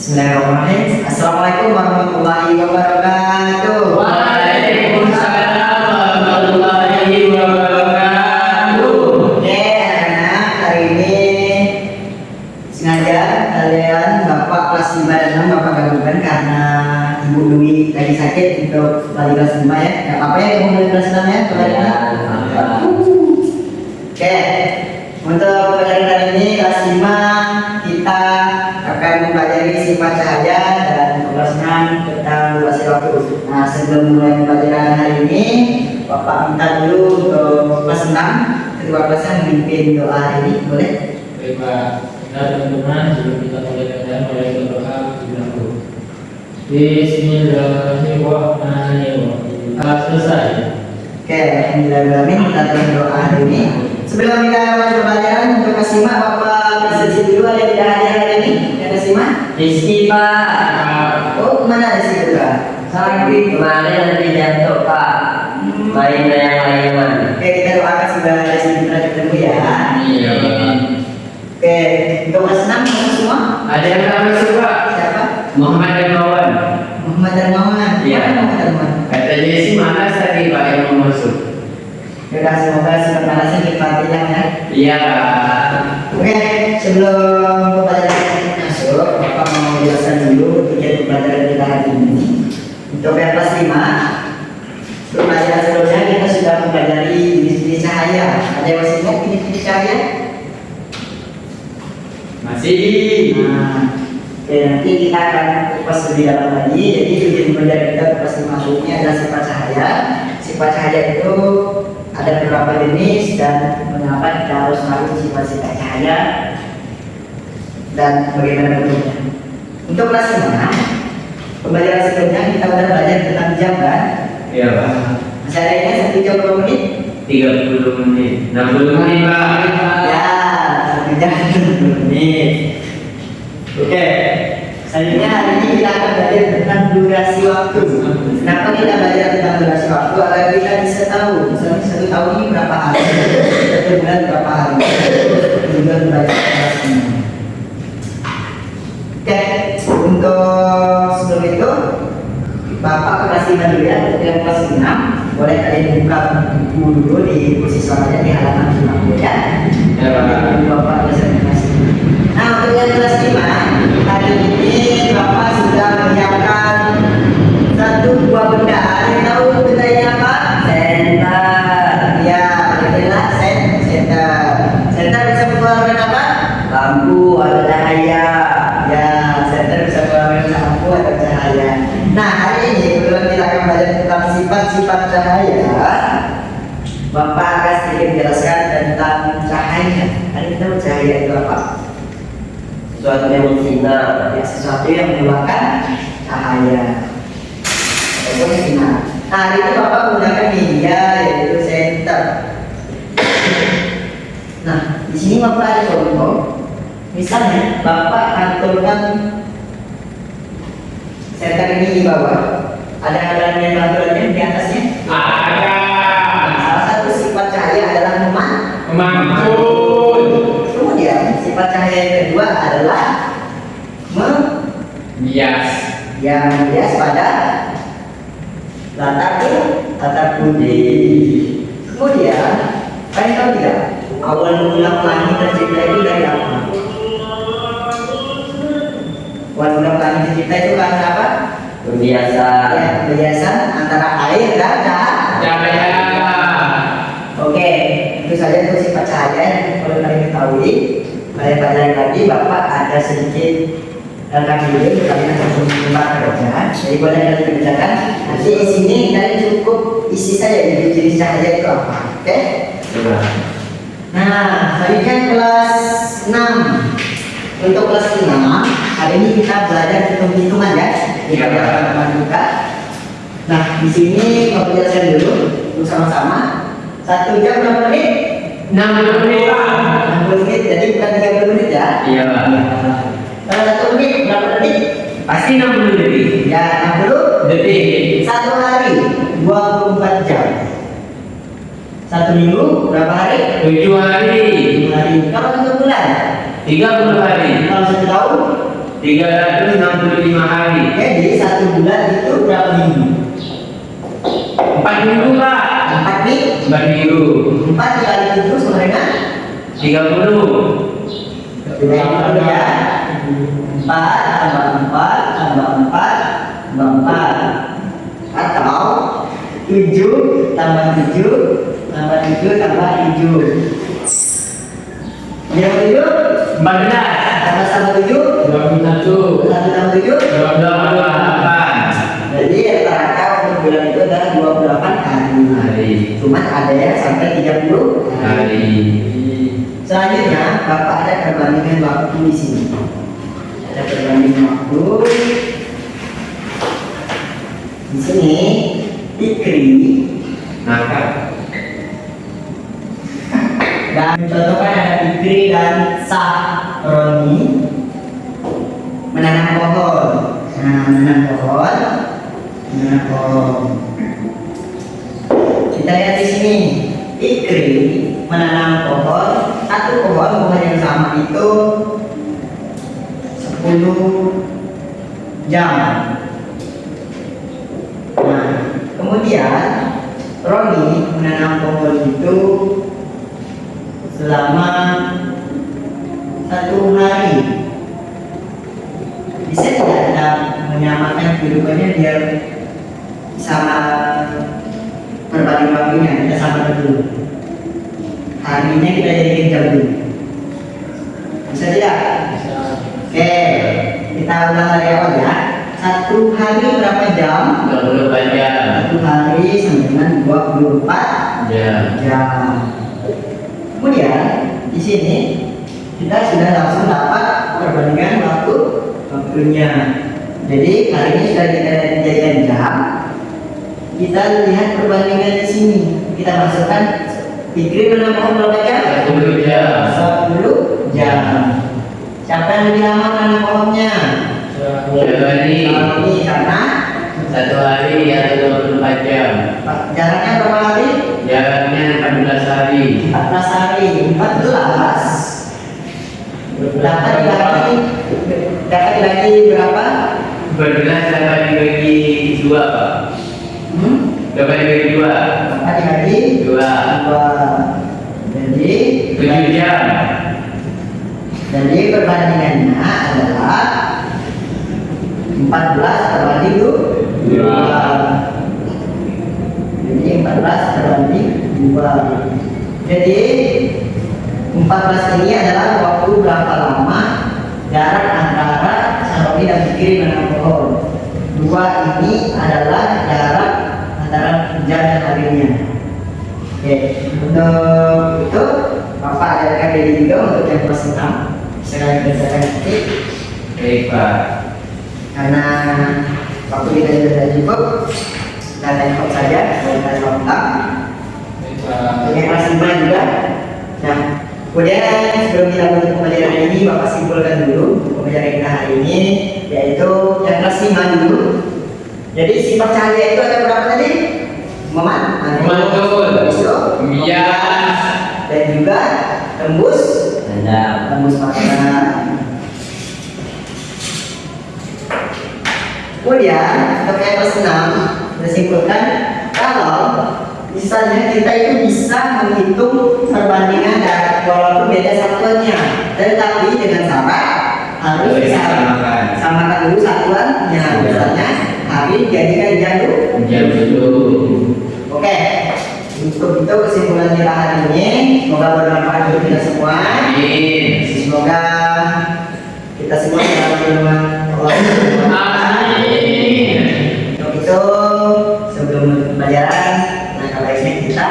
Bismillahirrahmanirrahim. Assalamualaikum warahmatullahi wabarakatuh. Waalaikumsalam warahmatullahi wabarakatuh. Oke, anak-anak, hari ini sengaja kalian Bapak kelas 5 dan 6 Bapak gabungkan karena Ibu Dwi lagi sakit untuk balik kelas 5 ya. Gak apa-apa ya Ibu balik kelas 6 ya. Oke, untuk pelajaran kali ini kelas 5 kita akan mempelajari sifat cahaya dan kelas 6 tentang durasi waktu. Nah, sebelum mulai pembelajaran hari ini, Bapak minta dulu untuk kelas 6 kedua kelasnya memimpin doa hari ini, boleh? Baik Pak, kita teman-teman sebelum kita mulai pelajaran mulai berdoa dulu. Bismillahirrahmanirrahim. Selesai. Oke, Bismillahirrahmanirrahim. Kita berdoa hari ini. Sebelum kita mulai pembelajaran untuk kelas 5, Bapak presentasi dulu ada yang tidak hadir hari ini. Yang kelas 5? Rizky Pak, Oh, kemana Rizky Pak? sakit kemarin nanti jatuh Pak, main layang-layangan. Oke, kita doakan semoga Rizky pernah ketemu ya. Iya. Oke, untuk kelas 6 semua? Ada yang tak masuk Pak? Siapa? Muhammad Darmawan. Muhammad Darmawan. Iya. Mana Muhammad Darmawan? Katanya sih malas tadi Pak yang mau masuk. Yaudah, semoga sifat malasnya kita hilang ya. Iya Pak. Oke, sebelum pembelajaran kita masuk, Bapak mau jelaskan dulu tujuan pembelajaran kita hari ini. Untuk yang kelas 5, pembelajaran sebelumnya kita sudah mempelajari jenis-jenis cahaya. Ada yang masih ingat jenis-jenis cahaya? Masih. Nah, oke, nanti kita akan kupas lebih dalam lagi. Jadi tujuan pembelajaran kita kupas 5 masuknya adalah sifat cahaya. Sifat cahaya itu ada beberapa jenis dan mengapa kita harus tahu sifat-sifat cahaya dan bagaimana bentuknya. Untuk kelas 5, pembelajaran sebelumnya kita sudah belajar tentang jam kan? Iya Pak. Masih ada ini 1 jam 20 menit? 30 menit. 60 menit Pak. Ya, 1 jam 20 menit. Oke, selanjutnya hari ini kita akan belajar tentang durasi waktu. Kenapa kita belajar tentang durasi waktu? Agar kita bisa tahu, misalnya 1 tahun ini berapa hari, 1 bulan berapa hari, 1 bulan berapa hari. Oke, untuk sebelum itu, Bapak kelas 5 dulu ya, untuk yang kelas 6, boleh kalian buka buku dulu di kursi suaranya di halaman 50 ya. Ya Pak. Bapak kelas 5. Nah, untuk yang kelas 5, hari ini Bapak sudah menyiapkan 1 buah benda. Ada yang tahu benda ini apa? Senter. Ya, inilah senter. Senter bisa mengeluarkan apa? Lampu ada cahaya. Ya, senter bisa mengeluarkan lampu atau cahaya. Nah, hari ini kebetulan kita akan belajar tentang sifat-sifat cahaya. Bapak akan sedikit menjelaskan tentang cahaya. Ada yang tahu cahaya itu apa? Sesuatu yang bersinar. Ya, sesuatu yang mengeluarkan cahaya ataupun sinar. Nah, hari ini Bapak menggunakan media yaitu senter. Nah, di sini Bapak ada contoh. Misalnya Bapak pantulkan senter ini di bawah. Ada yang pantulannya di atasnya? Ada. Nah, salah satu sifat cahaya adalah Memantul. Kemudian sifat cahaya yang kedua adalah Bias. yang bias pada latar putih. Kemudian, kalian tahu tidak awal mula pelangi tercipta itu dari apa? Awal mula pelangi tercipta itu karena apa? Berbiasa. Ya, pembiasan antara air dan Cahaya. Oke, itu saja untuk sifat cahaya yang perlu kalian ketahui. Kalian pelajari lagi, Bapak ada sedikit rekam video kalian akan mencoba kerjaan. Jadi boleh kalian kerjakan. Nanti di sini kalian cukup isi saja jenis cahaya itu apa. Oke? Coba. Nah, tadi kan kelas 6. Untuk kelas 5, hari ini kita belajar hitung-hitungan ya. Kita Iya. belajar juga. Nah, di sini Bapak jelaskan dulu bersama-sama. 1 jam berapa menit? 60 menit Pak. 60 menit, jadi bukan 30 menit ya. Iya Pak. Kalau 1 menit berapa detik? Pasti 60 detik. Ya, 60 Detik. 1 hari 24 jam. 1 minggu berapa hari? 7 hari. 7 hari. Kalau 1 bulan? 30 hari. Kalau 1 tahun? 365 hari. Jadi 1 bulan itu berapa minggu? 4 minggu, Pak. 4 minggu. 4 minggu. 4 dikali 7 sama dengan 30. Dibagi ya. 4 tambah 4 tambah 4 tambah 4 atau 7 tambah 7 tambah 7 tambah 7. Yang 7 14. tambah sama 7 21. 1 tambah 7. 28 Jadi rata-rata untuk bulan itu adalah 28 hari. Cuman ada yang sampai 30 hari. Selanjutnya, Bapak ada perbandingan waktu di sini. Ada perbandingan waktu. Di sini, Ikri Maka dan contohkan ada Ikri dan Sahroni menanam pohon. Nah, menanam pohon. Kita lihat di sini, Ikri menanam pohon. Satu pohon yang sama itu 10 jam. Nah, kemudian Roni menanam pohon itu selama 1 hari. Bisa tidak kita menyamakan kehidupannya biar sama berbanding waktunya, kita sama dulu. Harinya kita jadikan jam dulu. Bisa tidak? Bisa. Oke, kita ulang dari awal ya. 1 hari berapa jam? 24 jam. 1 hari sama dengan 24 Jam. jam. Kemudian di sini kita sudah langsung dapat perbandingan waktunya. Jadi hari ini sudah kita jadikan jam. Kita lihat perbandingan di sini. Kita masukkan Fikri menambah berapa jam? 10 jam. 10 jam. Siapa yang lebih lama menanam pohonnya? Hari. Ini karena 1 hari atau 24 jam. jaraknya berapa hari? Jaraknya 14 hari. 14 hari. 14. Dapat dibagi berapa? 14 dapat dibagi 2, Pak. Dapat dibagi 2. Dapat dibagi 2. 2. Jadi 7 jam. Jadi perbandingannya adalah 14 terbagi 2. Jadi 14 terbagi 2. Jadi 14 ini adalah waktu berapa lama jarak antara Saroni dan Fikri menanam pohon. 2 ini adalah jarak antara jam dan harinya. Oke, untuk itu Bapak ajarkan diri juga untuk yang kelas 6. Sekarang kita nanti Baik, Pak. karena waktu kita sudah cukup, kita tengok saja dari kelas 6. Untuk yang kelas 5 juga. Nah, kemudian sebelum kita menutup pembelajaran ini, Bapak simpulkan dulu pembelajaran kita hari ini, yaitu yang kelas 5 dulu. Jadi sifat cahaya itu ada berapa tadi? Memantul. Bias. Dan juga tembus Tembus mata. Kemudian untuk yang kelas 6 kita simpulkan kalau misalnya kita itu bisa menghitung perbandingan dari walaupun beda satuannya, tetapi dengan syarat harus samakan dulu satuannya. Misalnya hari jadikan jam dulu. Oke, untuk itu kesimpulan kita hari ini, semoga bermanfaat untuk kita semua. Amin. Semoga kita semua dalam lindungan Allah. Amin. Untuk itu sebelum menutup pelajaran, langkah baiknya kita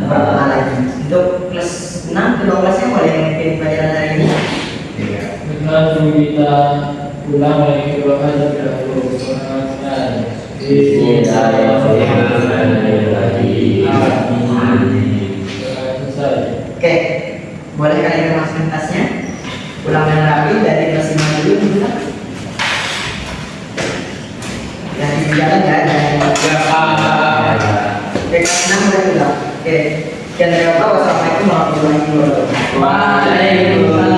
berdoa lagi. Untuk kelas 6, kedua kelasnya boleh memimpin pelajaran hari ini. Dengan kita pulang lagi kedua kali dahulu. Bismillahirrahmanirrahim. Selesai. Oke, boleh kalian masukkan tasnya. Pulang yang rapi dari kelas 5 dulu. Dan jalan ya, dan kelas 6 boleh pulang. Oke, sekian dari Bapak. Wassalamualaikum warahmatullahi wabarakatuh. Waalaikumsalam.